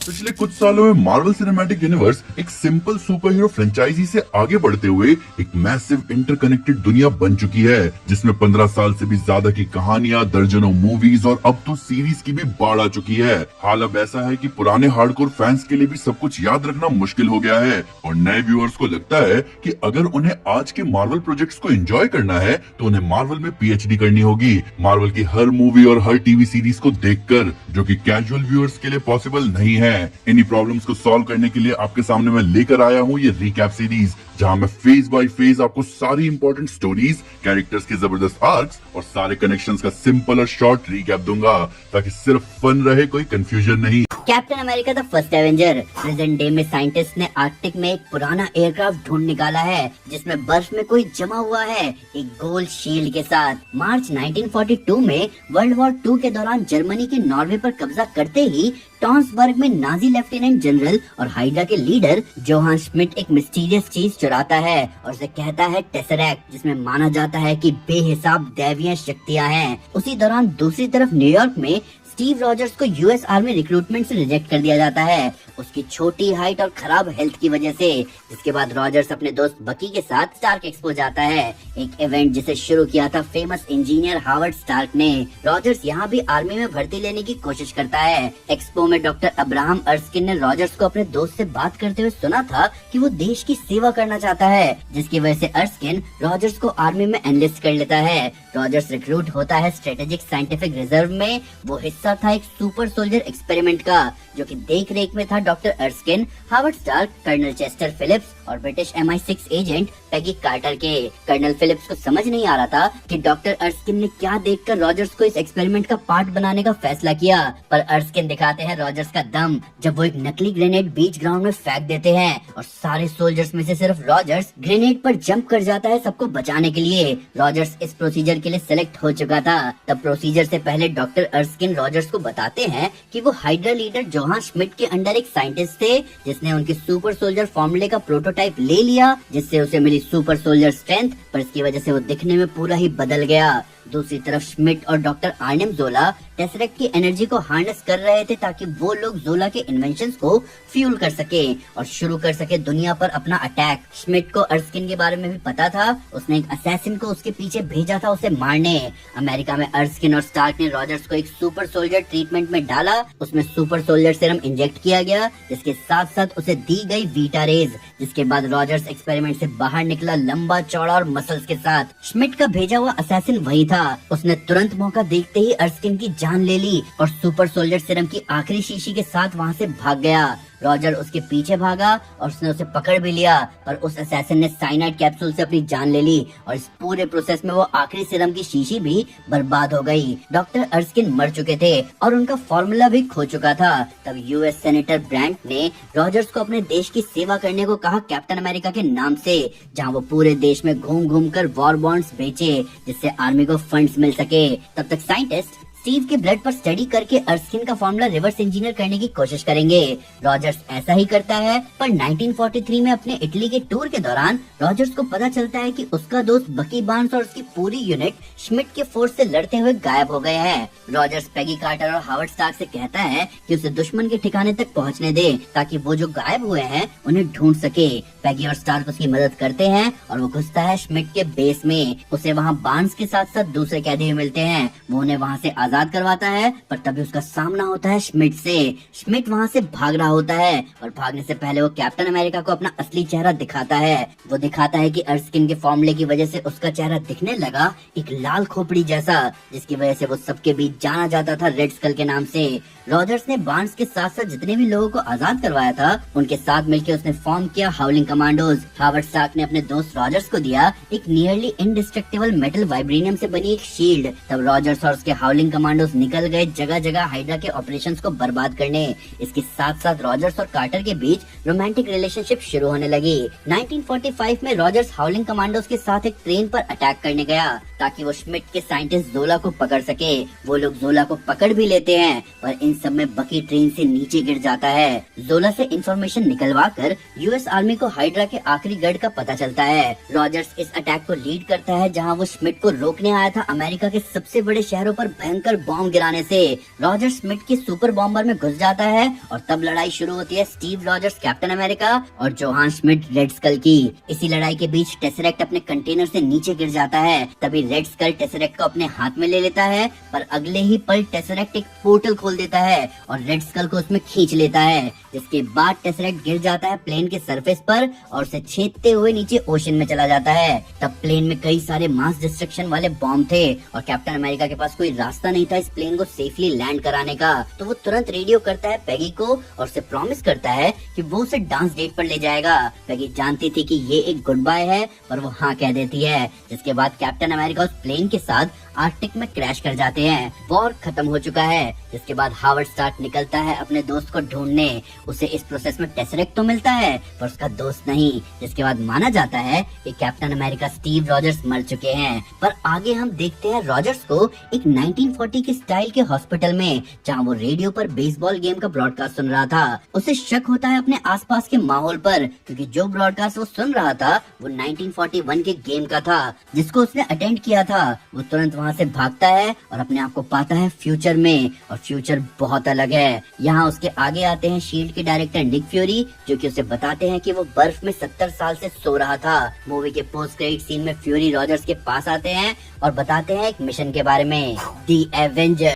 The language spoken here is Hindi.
पिछले कुछ सालों में मार्वल सिनेमैटिक यूनिवर्स एक सिंपल सुपर हीरो फ्रेंचाइजी से आगे बढ़ते हुए एक मैसिव इंटरकनेक्टेड दुनिया बन चुकी है, जिसमें 15 साल से भी ज्यादा की कहानियां, दर्जनों मूवीज और अब तो सीरीज की भी बाढ़ आ चुकी है। हाल अब ऐसा है कि पुराने हार्डकोर फैंस के लिए भी सब कुछ याद रखना मुश्किल हो गया है और नए व्यूअर्स को लगता है कि अगर उन्हें आज के मार्वल प्रोजेक्ट्स को एंजॉय करना है तो उन्हें मार्वल में पीएचडी करनी होगी, मार्वल की हर मूवी और हर टीवी सीरीज को देखकर, जो कि कैजुअल व्यूअर्स के लिए पॉसिबल नहीं है। इन्हीं प्रॉब्लम्स को सॉल्व करने के लिए आपके सामने मैं लेकर आया हूँ ये रिकैप सीरीज, जहाँ मैं फेज बाय फेज आपको सारी इंपॉर्टेंट स्टोरीज, कैरेक्टर्स के जबरदस्त आर्क्स और सारे कनेक्शंस का सिंपल और शॉर्ट रिकैप दूंगा, ताकि सिर्फ फन रहे, कोई कंफ्यूजन नहीं। Captain America the first Avenger. Present day में साइंटिस्ट ने आर्कटिक में एक पुराना एयरक्राफ्ट ढूंढ निकाला है जिसमें बर्फ में कोई जमा हुआ है, एक गोल शील्ड के साथ। मार्च 1942 में वर्ल्ड वॉर 2 के दौरान जर्मनी के नॉर्वे पर कब्जा करते ही टॉन्सबर्ग में नाजी लेफ्टिनेंट जनरल और हाइड्रा के लीडर जोहान श्मिट एक मिस्टीरियस चीज चुराता है और उसे कहता है टेसरैक्ट, जिसमें माना जाता है कि बेहिसाब दैवीय शक्तियां हैं। उसी दौरान दूसरी तरफ न्यूयॉर्क में स्टीव रॉजर्स को यूएस आर्मी रिक्रूटमेंट से रिजेक्ट कर दिया जाता है उसकी छोटी हाइट और खराब हेल्थ की वजह से, जिसके बाद रॉजर्स अपने दोस्त बकी के साथ स्टार्क एक्सपो जाता है, एक इवेंट जिसे शुरू किया था फेमस इंजीनियर हावर्ड स्टार्क ने। रॉजर्स यहाँ भी आर्मी में भर्ती लेने की कोशिश करता है। एक्सपो में डॉक्टर अब्राहम अर्स्किन ने रॉजर्स को अपने दोस्त से बात करते हुए सुना था कि वो देश की सेवा करना चाहता है, जिसकी वजह से अर्स्किन रॉजर्स को आर्मी में एनलिस्ट कर लेता है। रॉजर्स रिक्रूट होता है स्ट्रेटेजिक साइंटिफिक रिजर्व में। वो हिस्सा था एक सुपर सोल्जर एक्सपेरिमेंट का, जो कि देख रेख में था doctor Erskine, Howard Stark, colonel Chester Phillips और British MI6 agent Peggy Carter के। कर्नल फिलिप्स को समझ नहीं आ रहा था कि डॉक्टर अर्स्किन ने क्या देखकर रॉजर्स को इस एक्सपेरिमेंट का पार्ट बनाने का फैसला किया, पर अर्स्किन दिखाते हैं रॉजर्स का दम जब वो एक नकली ग्रेनेड बीच ग्राउंड में फेंक देते हैं और सारे सोल्जर्स में से सिर्फ रॉजर्स ग्रेनेड पर जंप कर जाता है सबको बचाने के लिए। रॉजर्स इस प्रोसीजर के लिए सेलेक्ट हो चुका था। तब प्रोसीजर से पहले डॉक्टर अर्स्किन रॉजर्स को बताते हैं कि वो हाइड्रा लीडर जोहान श्मिट के अंडर एक साइंटिस्ट थे, जिसने उनके सुपर सोल्जर फॉर्मूले का प्रोटोटाइप ले लिया, जिससे उसे मिली सुपर सोल्जर स्ट्रेंथ, पर इसकी वजह से वो दिखने में पूरा ही बदल गया। दूसरी तरफ श्मिट और डॉक्टर आर्नेम जोला टेसरैक्ट की एनर्जी को हार्नेस कर रहे थे ताकि वो लोग जोला के इन्वेंशंस को फ्यूल कर सके और शुरू कर सके दुनिया पर अपना अटैक। श्मिट को अर्स्किन के बारे में भी पता था, उसने एक असैसिन को उसके पीछे भेजा था उसे मारने। अमेरिका में अर्स्किन और स्टार्क ने रॉजर्स को एक सुपर सोल्जर ट्रीटमेंट में डाला। उसमें सुपर सोल्जर सीरम इंजेक्ट किया गया, जिसके साथ साथ उसे दी गई वीटा रेज, जिसके बाद रॉजर्स एक्सपेरिमेंट से बाहर निकला लंबा चौड़ा और मसल्स के साथ। श्मिट का भेजा हुआ असैसिन वही था। उसने तुरंत मौका देखते ही अर्स्किन की जान ले ली और सुपर सोल्जर सीरम की आखिरी शीशी के साथ वहाँ से भाग गया। रॉजर उसके पीछे भागा और उसने उसे पकड़ भी लिया, पर उस असैसिन ने साइनाइड कैप्सूल से अपनी जान ले ली और इस पूरे प्रोसेस में वो आखिरी सीरम की शीशी भी बर्बाद हो गई। डॉक्टर अर्स्किन मर चुके थे और उनका फॉर्मूला भी खो चुका था। तब यूएस सेनेटर ब्रैंट ने रॉजर्स को अपने देश की सेवा करने को कहा कैप्टन अमेरिका के नाम से, जहाँ वो पूरे देश में घूम घूम कर वॉर बॉन्ड्स बेचे, जिससे आर्मी को फंड्स मिल सके। तब तक साइंटिस्ट स्टीव के ब्लड पर स्टडी करके अर्स्किन का फॉर्मूला रिवर्स इंजीनियर करने की कोशिश करेंगे। रॉजर्स ऐसा ही करता है, पर 1943 में अपने इटली के टूर के दौरान रॉजर्स को पता चलता है कि उसका दोस्त बकी बार्न्स और उसकी पूरी यूनिट श्मिट के फोर्स से लड़ते हुए गायब हो गए हैं। रॉजर्स पैगी कार्टर और हावर्ड स्टार्क से कहता है कि उसे दुश्मन के ठिकाने तक पहुंचने दे ताकि वो जो गायब हुए हैं उन्हें ढूंढ सके। पैगी और स्टार्क उसकी मदद करते हैं और वो घुसता है श्मिट के बेस में। उसे वहाँ बार्न्स के साथ साथ दूसरे कैदी भी मिलते हैं। वो उन्हें वहाँ से आजाद करवाता है, पर तभी उसका सामना होता है श्मिट से। श्मिट वहाँ से भाग रहा होता है और भागने से पहले वो कैप्टन अमेरिका को अपना असली चेहरा दिखाता है। वो दिखाता है कि अर्स्किन के फॉर्मूले की वजह से उसका चेहरा दिखने लगा एक लाल खोपड़ी जैसा, जिसकी वजह से वो सबके बीच जाना जाता था रेड स्कल के नाम से। रॉजर्स ने बार्न्स के साथ साथ जितने भी लोगों को आजाद करवाया था उनके साथ मिलकर उसने फॉर्म किया हाउलिंग कमांडोज। हावर्ड स्टार्क ने अपने दोस्त रॉजर्स को दिया एक नियरली इंडिस्ट्रक्टिबल मेटल वाइब्रेनियम से बनी एक शील्ड। तब रॉजर्स और उसके हाउलिंग कमांडोज निकल गए जगह जगह हाइड्रा के ऑपरेशंस को बर्बाद करने। इसके साथ साथ रॉजर्स और कार्टर के बीच रोमांटिक रिलेशनशिप शुरू होने लगी। 1945 में रॉजर्स हाउलिंग कमांडोज के साथ एक ट्रेन पर अटैक करने गया ताकि वो श्मिट के साइंटिस्ट जोला को पकड़ सके। वो लोग जोला को पकड़ भी लेते हैं, पर इन सब में बकी ट्रेन से नीचे गिर जाता है। जोला से इंफॉर्मेशन निकलवा कर यूएस आर्मी को हाइड्रा के आखिरी गढ़ का पता चलता है। रॉजर्स इस अटैक को लीड करता है, जहां वो श्मिट को रोकने आया था अमेरिका के सबसे बड़े शहरों पर भयंकर बॉम्ब गिराने से रॉजर स्मिथ के सुपर बॉम्बर में घुस जाता है और तब लड़ाई शुरू होती है स्टीव रॉजर्स कैप्टन अमेरिका और जोहान स्मिथ रेड स्कल की। इसी लड़ाई के बीच टेसरेक्ट अपने कंटेनर से नीचे गिर जाता है। तभी रेड स्कल टेसरेक्ट को अपने हाथ में ले लेता है, पर अगले ही पल टेसरेक्ट एक पोर्टल खोल देता है और रेड स्कल को उसमें खींच लेता है, जिसके बाद टेसरेक्ट गिर जाता है प्लेन के सरफेस पर और उसे छेदते हुए नीचे ओशन में चला जाता है। तब प्लेन में कई सारे मास डिस्ट्रक्शन वाले बॉम्ब थे और कैप्टन अमेरिका के पास कोई रास्ता नहीं था इस प्लेन को सेफली लैंड कराने का। तो वो तुरंत रेडियो करता है पैगी को और उसे प्रॉमिस करता है कि वो उसे डांस डेट पर ले जाएगा। पैगी जानती थी कि ये एक गुड बाय है, पर वो हाँ कह देती है, जिसके बाद कैप्टन अमेरिका उस प्लेन के साथ आर्कटिक में क्रैश कर जाते हैं। वॉर खत्म हो चुका है, जिसके बाद हावर्ड स्टार्क निकलता है अपने दोस्त को ढूंढने। उसे इस प्रोसेस में टेसरेक्ट तो मिलता है पर उसका दोस्त नहीं, जिसके बाद माना जाता है कि कैप्टन अमेरिका स्टीव रॉजर्स मर चुके हैं। पर आगे हम देखते हैं रॉजर्स को एक 1940 के स्टाइल के हॉस्पिटल में, जहां वो रेडियो पर बेसबॉल गेम का ब्रॉडकास्ट सुन रहा था। उसे शक होता है अपने आसपास के माहौल पर, क्योंकि जो ब्रॉडकास्ट वो सुन रहा था वो 1941 के गेम का था जिसको उसने अटेंड किया था। वो तुरंत वहाँ से भागता है और अपने आप को पाता है फ्यूचर में, और फ्यूचर बहुत अलग है। यहाँ उसके आगे आते हैं शील्ड के डायरेक्टर निक फ्यूरी, जो कि उसे बताते हैं कि वो बर्फ में 70 साल से सो रहा था। मूवी के पोस्ट क्रेडिट सीन में फ्यूरी रॉजर्स के पास आते हैं और बताते हैं एक मिशन के बारे में, द एवेंजर।